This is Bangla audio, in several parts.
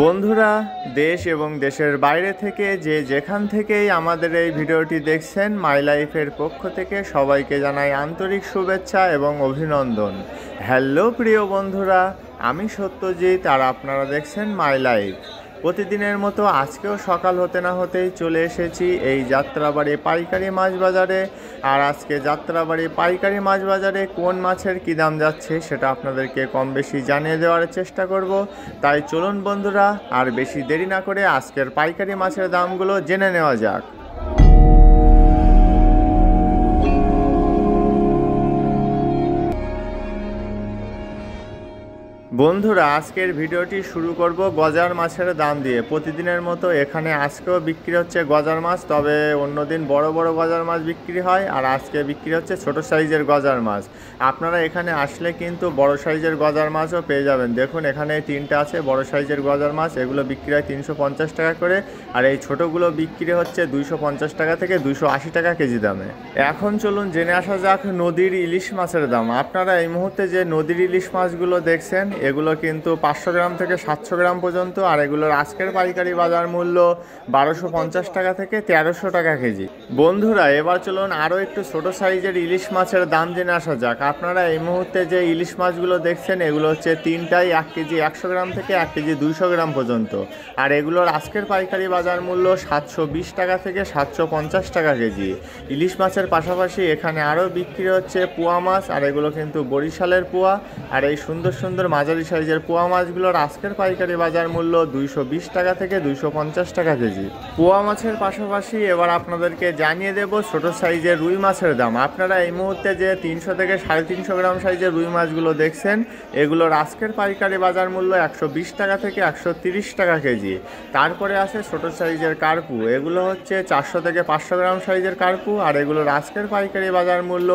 বন্ধুরা, দেশ এবং দেশের বাইরে থেকে যে যেখান থেকেই আমাদের এই ভিডিওটি দেখছেন, মাই লাইফের পক্ষ থেকে সবাইকে জানাই আন্তরিক শুভেচ্ছা এবং অভিনন্দন। হ্যালো প্রিয় বন্ধুরা, আমি সত্যজিৎ আর আপনারা দেখছেন মাই লাইফ। প্রতিদিনের মতো আজকেও সকাল হতে না হতেই চলে এসেছি এই যাত্রাবাড়ি পাইকারি মাছ বাজারে। আর আজকে যাত্রাবাড়ি পাইকারি মাছ বাজারে কোন মাছের কী দাম যাচ্ছে সেটা আপনাদেরকে কম বেশি জানিয়ে দেওয়ার চেষ্টা করব। তাই চলুন বন্ধুরা, আর বেশি দেরি না করে আজকের পাইকারি মাছের দামগুলো জেনে নেওয়া যাক। বন্ধুরা, আজকের ভিডিওটি শুরু করব গজার মাছের দাম দিয়ে। প্রতিদিনের মতো এখানে আজকেও বিক্রি হচ্ছে গজার মাছ, তবে অন্যদিন বড় বড় গজার মাছ বিক্রি হয় আর আজকে বিক্রি হচ্ছে ছোট সাইজের গজার মাছ। আপনারা এখানে আসলে কিন্তু বড় সাইজের গজার মাছও পেয়ে যাবেন। দেখুন এখানে তিনটা আছে বড় সাইজের গজার মাছ, এগুলো বিক্রি হয় 350 টাকা করে, আর এই ছোটোগুলো বিক্রি হচ্ছে 250 টাকা থেকে 280 টাকা কেজি দামে। এখন চলুন জেনে আসা যাক নদীর ইলিশ মাছের দাম। আপনারা এই মুহূর্তে যে নদীর ইলিশ মাছগুলো দেখছেন এগুলো কিন্তু 500 গ্রাম থেকে 700 গ্রাম পর্যন্ত, আর এগুলোর আজকের পাইকারি বাজার মূল্য 1250 টাকা থেকে 1300 টাকা কেজি। বন্ধুরা, এবার চলুন আরও একটু ছোট সাইজের ইলিশ মাছের দাম জেনে আসা যাক। আপনারা এই মুহূর্তে যে ইলিশ মাছগুলো দেখছেন এগুলো হচ্ছে তিনটাই 1 কেজি 100 গ্রাম থেকে 1 কেজি 200 গ্রাম পর্যন্ত, আর এগুলোর আজকের পাইকারি বাজার মূল্য 720 টাকা থেকে 750 টাকা কেজি। ইলিশ মাছের পাশাপাশি এখানে আরও বিক্রি হচ্ছে পোয়া মাছ, আর এগুলো কিন্তু বরিশালের পোয়া। আর এই সুন্দর সুন্দর মাঝারি সাইজের পোয়া মাছগুলোর আজকের পাইকারি বাজার মূল্য 220 টাকা থেকে 250 টাকা কেজি। পোয়া মাছের পাশাপাশি এবার আপনাদেরকে জানিয়ে দেব ছোট সাইজের রুই মাছের দাম। আপনারা এই মুহূর্তে যে 300 থেকে 350 গ্রাম সাইজের রুই মাছগুলো দেখছেন এগুলোর আজকের পাইকারি বাজার মূল্য 120 টাকা থেকে 130 টাকা কেজি। তারপরে আছে ছোট সাইজের কার্পু, এগুলো হচ্ছে 400 থেকে 500 গ্রাম সাইজের কার্পু, আর এগুলোর আজকের পাইকারি বাজার মূল্য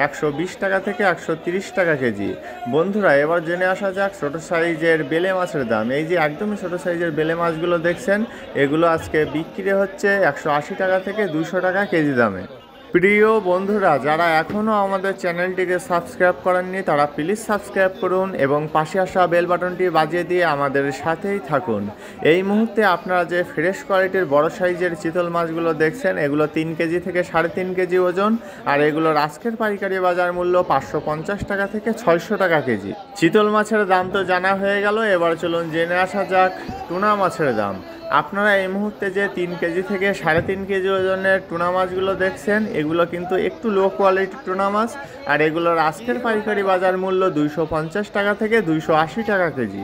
120 টাকা থেকে 130 টাকা কেজি। বন্ধুরা, এবার জেনে আসা যাক ছোট সাইজের বেলে মাছের দাম। এই যে একদমই ছোট সাইজের বেলে মাছগুলো দেখছেন এগুলো আজকে বিক্রি হচ্ছে 180 টাকা থেকে 200 টাকা কেজি দামে। প্রিয় বন্ধুরা, যারা এখনও আমাদের চ্যানেলটিকে সাবস্ক্রাইব করেননি তারা প্লিজ সাবস্ক্রাইব করুন এবং পাশে আসা বেল বাটনটি বাজিয়ে দিয়ে আমাদের সাথেই থাকুন। এই মুহূর্তে আপনারা যে ফ্রেশ কোয়ালিটির বড় সাইজের চিতল মাছগুলো দেখছেন এগুলো 3 কেজি থেকে 3.5 কেজি ওজন, আর এগুলোর আজকের পাইকারি বাজার মূল্য 550 টাকা থেকে 600 টাকা কেজি। চিতল মাছের দাম তো জানা হয়ে গেল, এবার চলুন জেনে আসা যাক টুনা মাছের দাম। আপনারা এই মুহূর্তে যে 3 কেজি থেকে 3.5 কেজি ওজনের টুনা মাছগুলো দেখছেন এগুলো কিন্তু একটু লো কোয়ালিটির টুনা মাছ, আর এগুলোর আজকের পাইকারি বাজার মূল্য 250 টাকা থেকে 280 টাকা কেজি।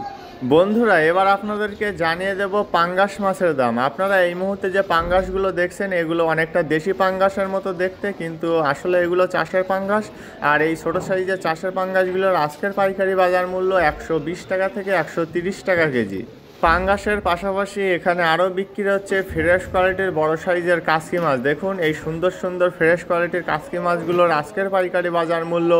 বন্ধুরা, এবার আপনাদেরকে জানিয়ে দেব পাঙ্গাস মাছের দাম। আপনারা এই মুহূর্তে যে পাঙ্গাসগুলো দেখছেন এগুলো অনেকটা দেশি পাঙ্গাসের মতো দেখতে, কিন্তু আসলে এগুলো চাষের পাঙ্গাস। আর এই ছোটো সাইজের চাষের পাঙ্গাসগুলোর আজকের পাইকারি বাজার মূল্য 120 টাকা থেকে 130 টাকা কেজি। পাঙ্গাসের পাশাপাশি এখানে আরও বিক্রি হচ্ছে ফ্রেশ কোয়ালিটির বড় সাইজের কাসকি মাছ। দেখুন এই সুন্দর সুন্দর ফ্রেশ কোয়ালিটির কাসকি মাছগুলোর আজকের পাইকারি বাজার মূল্য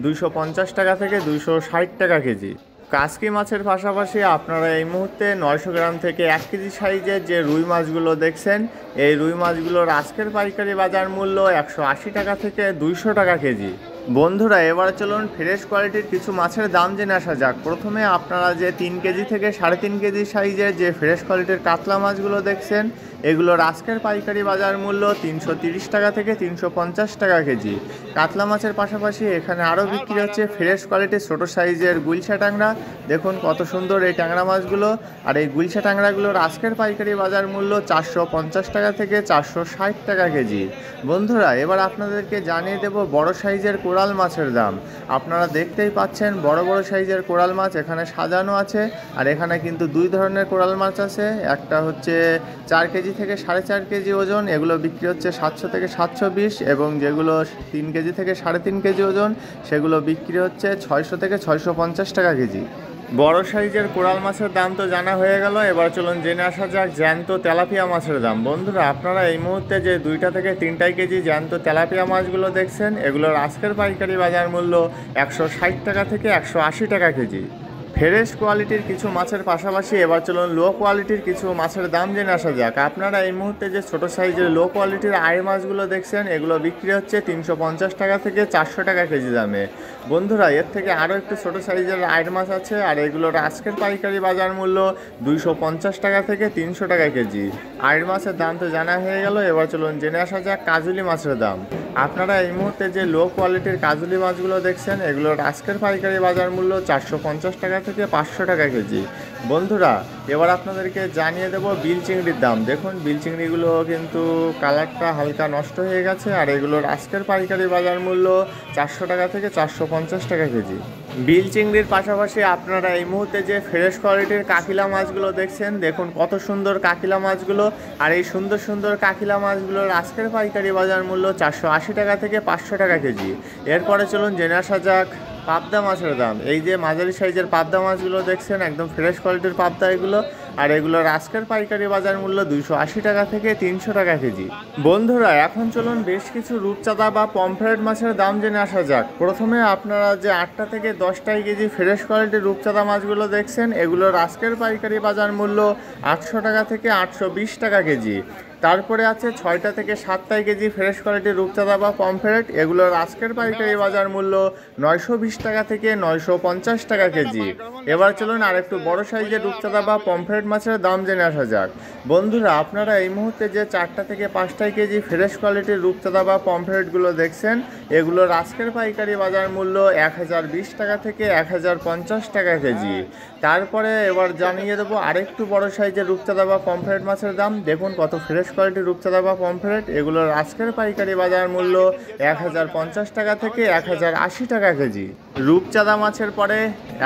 250 টাকা থেকে 260 টাকা কেজি। কাসকি মাছের পাশাপাশি আপনারা এই মুহূর্তে 900 গ্রাম থেকে 1 কেজি সাইজের যে রুই মাছগুলো দেখছেন এই রুই মাছগুলোর আজকের পাইকারি বাজার মূল্য 180 টাকা থেকে 200 টাকা কেজি। বন্ধুরা, এবার চলুন ফ্রেশ কোয়ালিটির কিছু মাছের দাম জেনে আসা যাক। প্রথমে আপনারা যে 3 কেজি থেকে 3.5 কেজি সাইজের যে ফ্রেশ কোয়ালিটির কাতলা মাছগুলো দেখছেন এগুলোর আজকের পাইকারি বাজার মূল্য 330 টাকা থেকে 350 টাকা কেজি। কাতলা মাছের পাশাপাশি এখানে আরও বিক্রি হচ্ছে ফ্রেশ কোয়ালিটির ছোটো সাইজের গুলশা ট্যাংরা। দেখুন কত সুন্দর এই ট্যাংরা মাছগুলো, আর এই গুলশা ট্যাংরাগুলোর আজকের পাইকারি বাজার মূল্য 450 টাকা থেকে 460 টাকা কেজি। বন্ধুরা, এবার আপনাদেরকে জানিয়ে দেব বড় সাইজের কোরাল মাছের দাম। আপনারা দেখতেই পাচ্ছেন বড় বড় সাইজের কোরাল মাছ এখানে সাজানো আছে, আর এখানে কিন্তু দুই ধরনের কোরাল মাছ আছে। একটা হচ্ছে 4 কেজি থেকে 4.5 কেজি ওজন, এগুলো বিক্রি হচ্ছে 700 থেকে 720, এবং যেগুলো 3 কেজি থেকে 3.5 কেজি ওজন সেগুলো বিক্রি হচ্ছে 600 থেকে 650 টাকা কেজি। বড় সাইজের কোরাল মাছের দাম তো জানা হয়ে গেল, এবার চলুন জেনে আসা যাক জ্যান্ত তেলাপিয়া মাছের দাম। বন্ধুরা, আপনারা এই মুহূর্তে যে 2টা থেকে 3টা কেজি জ্যান্ত তেলাপিয়া মাছগুলো দেখছেন এগুলোর আজকের পাইকারি বাজার মূল্য 160 টাকা থেকে 180 টাকা কেজি। ফ্রেশ কোয়ালিটির কিছু মাছের পাশাপাশি এবার চলুন লো কোয়ালিটির কিছু মাছের দাম জেনে আসা যাক। আপনারা এই মুহূর্তে যে ছোট সাইজের লো কোয়ালিটির আড় মাছগুলো দেখছেন, এগুলো বিক্রি হচ্ছে 350 টাকা থেকে 400 টাকা কেজি দামে। বন্ধুরা, এর থেকে আরও একটু ছোট সাইজের আড় মাছ আছে, আর এগুলোর আজকের পাইকারি বাজার মূল্য 250 টাকা থেকে 300 টাকা কেজি। আড় মাছের দাম তো জানা হয়ে গেল, এবার চলুন জেনে আসা যাক কাজুলি মাছের দাম। আপনারা এই মুহূর্তে যে লো কোয়ালিটির কাজুলি মাছগুলো দেখছেন, এগুলোর আজকের পাইকারি বাজার মূল্য 450 টাকা থেকে 500 টাকা কেজি। বন্ধুরা, এবার আপনাদেরকে জানিয়ে দেব বিল চিংড়ির দাম। দেখুন, বিল চিংড়িগুলো কিন্তু কালারটা হালকা নষ্ট হয়ে গেছে, আর এগুলোর আজকের পাইকারি বাজার মূল্য 400 টাকা থেকে 450 টাকা কেজি। বিল চিংড়ির পাশাপাশি আপনারা এই মুহূর্তে যে ফ্রেশ কোয়ালিটির কাকিলা মাছগুলো দেখছেন, দেখুন কত সুন্দর কাকিলা মাছগুলো। আর এই সুন্দর সুন্দর কাকিলা মাছগুলোর আজকের পাইকারি বাজার মূল্য 480 টাকা থেকে 500 টাকা কেজি। এরপরে চলুন জেনে আসা যাক পাবদা মাছের দাম। এই যে মাঝারি সাইজের পাবদা মাছগুলো দেখছেন, একদম ফ্রেশ কোয়ালিটির পাবদা এগুলো, আর এগুলোর আজকের পাইকারি বাজার মূল্য 280 টাকা থেকে 300 টাকা কেজি। বন্ধুরা, এখন চলুন বেশ কিছু রূপচাঁদা বা পমফ্রেট মাছের দাম জেনে আসা যাক। প্রথমে আপনারা যে 8টা থেকে 10টাই কেজি ফ্রেশ কোয়ালিটির রূপচাঁদা মাছগুলো দেখছেন, এগুলোর আজকের পাইকারি বাজার মূল্য 800 টাকা থেকে 820 টাকা কেজি। তারপরে আছে 6টা থেকে 7টাই কেজি ফ্রেশ কোয়ালিটির রূপচাঁদা বা পমফ্রেট, এগুলোর আজকের পাইকারি বাজার মূল্য 920 টাকা থেকে 950 টাকা কেজি। এবার চলুন আর একটু বড় সাইজের রূপচাঁদা বা পমফ্রেট মাছের দাম জেনে আসা যাক। বন্ধুরা, আপনারা এই মুহূর্তে যে 4টা থেকে 5টাই কেজি ফ্রেশ কোয়ালিটির রূপচাঁদা বা পমফ্রেটগুলো দেখছেন, এগুলোর আজকের পাইকারি বাজার মূল্য 1020 টাকা থেকে 1050 টাকা কেজি। তারপরে এবার জানিয়ে দেবো আরেকটু বড় সাইজের রূপচাঁদা বা পমফ্রেট মাছের দাম। দেখুন কত ফ্রেশ কোয়ালিটির রূপচাঁদা বা পমফ্রেট, এগুলোর আজকের পাইকারি বাজার মূল্য 1050 টাকা থেকে 1080 টাকা কেজি। রূপচাঁদা মাছের পরে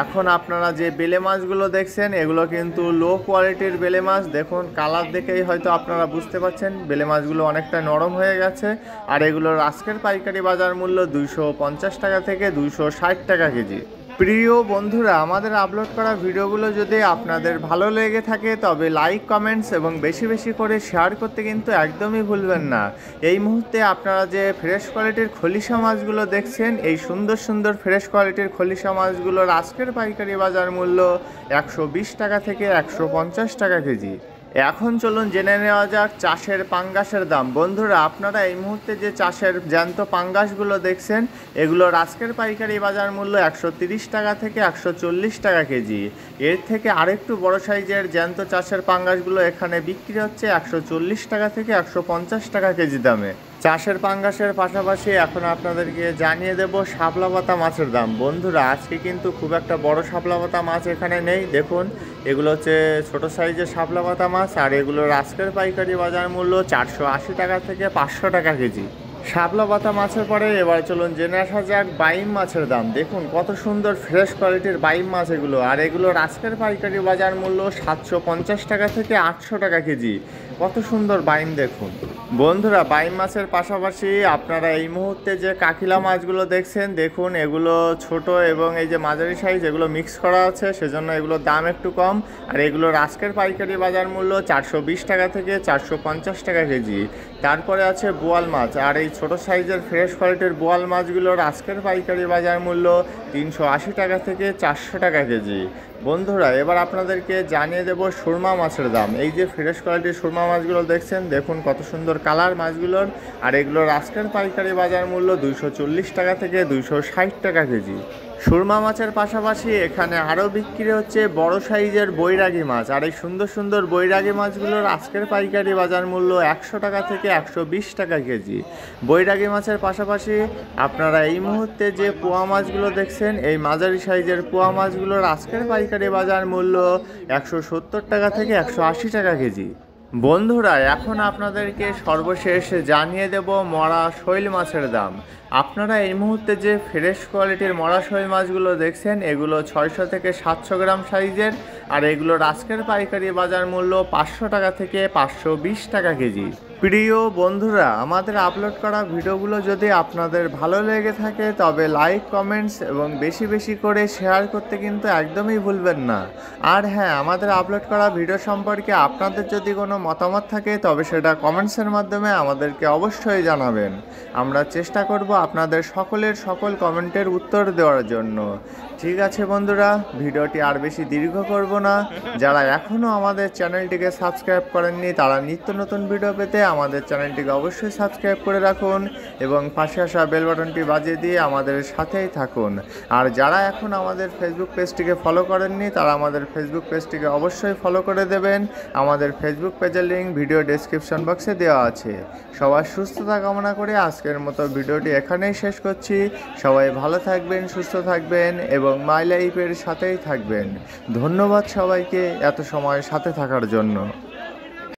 এখন আপনারা যে বেলে মাছগুলো দেখছেন, এগুলো কিন্তু লো কোয়ালিটির বেলে মাছ। দেখুন কালার দেখেই হয়তো আপনারা বুঝতে পারছেন বেলে মাছগুলো অনেকটা নরম হয়ে গেছে, আর এগুলোর আজকের পাইকারি বাজার মূল্য 250 টাকা থেকে 260 টাকা কেজি। প্রিয় বন্ধুরা, আমাদের আপলোড করা ভিডিওগুলো যদি আপনাদের ভালো লেগে থাকে তবে লাইক, কমেন্টস এবং বেশি বেশি করে শেয়ার করতে কিন্তু একদমই ভুলবেন না। এই মুহূর্তে আপনারা যে ফ্রেশ কোয়ালিটির খলিশা মাছগুলো দেখছেন, এই সুন্দর সুন্দর ফ্রেশ কোয়ালিটির খলিশা মাছগুলোর আজকের পাইকারি বাজার মূল্য 120 টাকা থেকে 150 টাকা কেজি। এখন চলুন জেনে নেওয়া যাক চাষের পাঙ্গাসের দাম। বন্ধুরা, আপনারা এই মুহূর্তে যে চাষের জ্যান্ত পাঙ্গাসগুলো দেখছেন, এগুলোর আজকের পাইকারি বাজার মূল্য 130 টাকা থেকে 140 টাকা কেজি। এর থেকে আরেকটু বড় সাইজের জ্যান্ত চাষের পাঙ্গাসগুলো এখানে বিক্রি হচ্ছে 140 টাকা থেকে 150 টাকা কেজি দামে। চাষের পাঙ্গাসের পাশাপাশি এখন আপনাদেরকে জানিয়ে দেব শাপলা পাতা মাছের দাম। বন্ধুরা, আজকে কিন্তু খুব একটা বড় শাপলা পাতা মাছ এখানে নেই। দেখুন, এগুলো হচ্ছে ছোট সাইজের শাপলা পাতা মাছ, আর এগুলোর আজকের পাইকারি বাজার মূল্য 480 টাকা থেকে 500 টাকা কেজি। শাপলা পাতা মাছের পরে এবার চলুন জেনে আসা যাক বাইম মাছের দাম। দেখুন কত সুন্দর ফ্রেশ কোয়ালিটির বাইম মাছ এগুলো, আর এগুলোর আজকের পাইকারি বাজার মূল্য 750 টাকা থেকে 800 টাকা কেজি। কত সুন্দর বাইম দেখুন। বন্ধুরা, বাইম মাছের পাশাপাশি আপনারা এই মুহূর্তে যে কাকিলা মাছগুলো দেখছেন, দেখুন এগুলো ছোট এবং এই যে মাঝারি সাইজ, এগুলো মিক্স করা আছে, সেজন্য এগুলোর দাম একটু কম। আর এগুলোর আজকের পাইকারি বাজার মূল্য 420 টাকা থেকে 450 টাকা কেজি। তারপরে আছে বোয়াল মাছ, আর এই ছোট সাইজের ফ্রেশ কোয়ালিটির বোয়াল মাছগুলোর আজকের পাইকারি বাজার মূল্য 380 টাকা থেকে 400 টাকা কেজি। বন্ধুরা, এবার আপনাদেরকে জানিয়ে দেব সুরমা মাছের দাম। এই যে ফ্রেশ কোয়ালিটির সুরমা মাছগুলো দেখছেন, দেখুন কত সুন্দর কালার মাছগুলোর, আর এগুলোর আজকের পাইকারি বাজার মূল্য 240 টাকা থেকে 260 টাকা কেজি। সুরমা মাছের পাশাপাশি এখানে আরও বিক্রি হচ্ছে বড় সাইজের বৈরাগী মাছ, আর এই সুন্দর সুন্দর বৈরাগী মাছগুলোর আজকের পাইকারি বাজার মূল্য 100 টাকা থেকে 120 টাকা কেজি। বৈরাগী মাছের পাশাপাশি আপনারা এই মুহূর্তে যে পোয়া মাছগুলো দেখছেন, এই মাঝারি সাইজের পোয়া মাছগুলোর আজকের পাইকারি বাজার মূল্য 170 টাকা থেকে 180 টাকা কেজি। বন্ধুরা, এখন আপনাদেরকে সর্বশেষ জানিয়ে দেব মরা শৈল মাছের দাম। আপনারা এই মুহূর্তে যে ফ্রেশ কোয়ালিটির মরা শৈল মাছগুলো দেখছেন, এগুলো 600 থেকে 700 গ্রাম সাইজের, আর এগুলোর আজকের পাইকারি বাজার মূল্য 500 টাকা থেকে 520 টাকা কেজি। প্রিয় বন্ধুরা, আমাদের আপলোড করা ভিডিওগুলো যদি আপনাদের ভালো লেগে থাকে তবে লাইক, কমেন্টস এবং বেশি বেশি করে শেয়ার করতে কিন্তু একদমই ভুলবেন না। আর হ্যাঁ, আমাদের আপলোড করা ভিডিও সম্পর্কে আপনাদের যদি কোনো মতামত থাকে তবে সেটা কমেন্টসের মাধ্যমে আমাদেরকে অবশ্যই জানাবেন। আমরা চেষ্টা করব আপনাদের সকল কমেন্টের উত্তর দেওয়ার জন্য। ঠিক আছে বন্ধুরা, ভিডিওটি আর বেশি দীর্ঘ করব না। যারা এখনও আমাদের চ্যানেলটিকে সাবস্ক্রাইব করেননি তারা নিত্য নতুন ভিডিও পেতে আমাদের চ্যানেলটিকে অবশ্যই সাবস্ক্রাইব করে রাখুন এবং পাশে আসা বেল বাটনটি বাজিয়ে দিয়ে আমাদের সাথেই থাকুন। আর যারা এখন আমাদের ফেসবুক পেজটিকে ফলো করেননি তারা আমাদের ফেসবুক পেজটিকে অবশ্যই ফলো করে দেবেন। আমাদের ফেসবুক পেজের লিঙ্ক ভিডিও ডেসক্রিপশন বক্সে দেওয়া আছে। সবার সুস্থতা কামনা করে আজকের মতো ভিডিওটি এখানেই শেষ করছি। সবাই ভালো থাকবেন, সুস্থ থাকবেন এবং মাই লাইফের সাথেই থাকবেন। ধন্যবাদ সবাইকে এত সময় সাথে থাকার জন্য।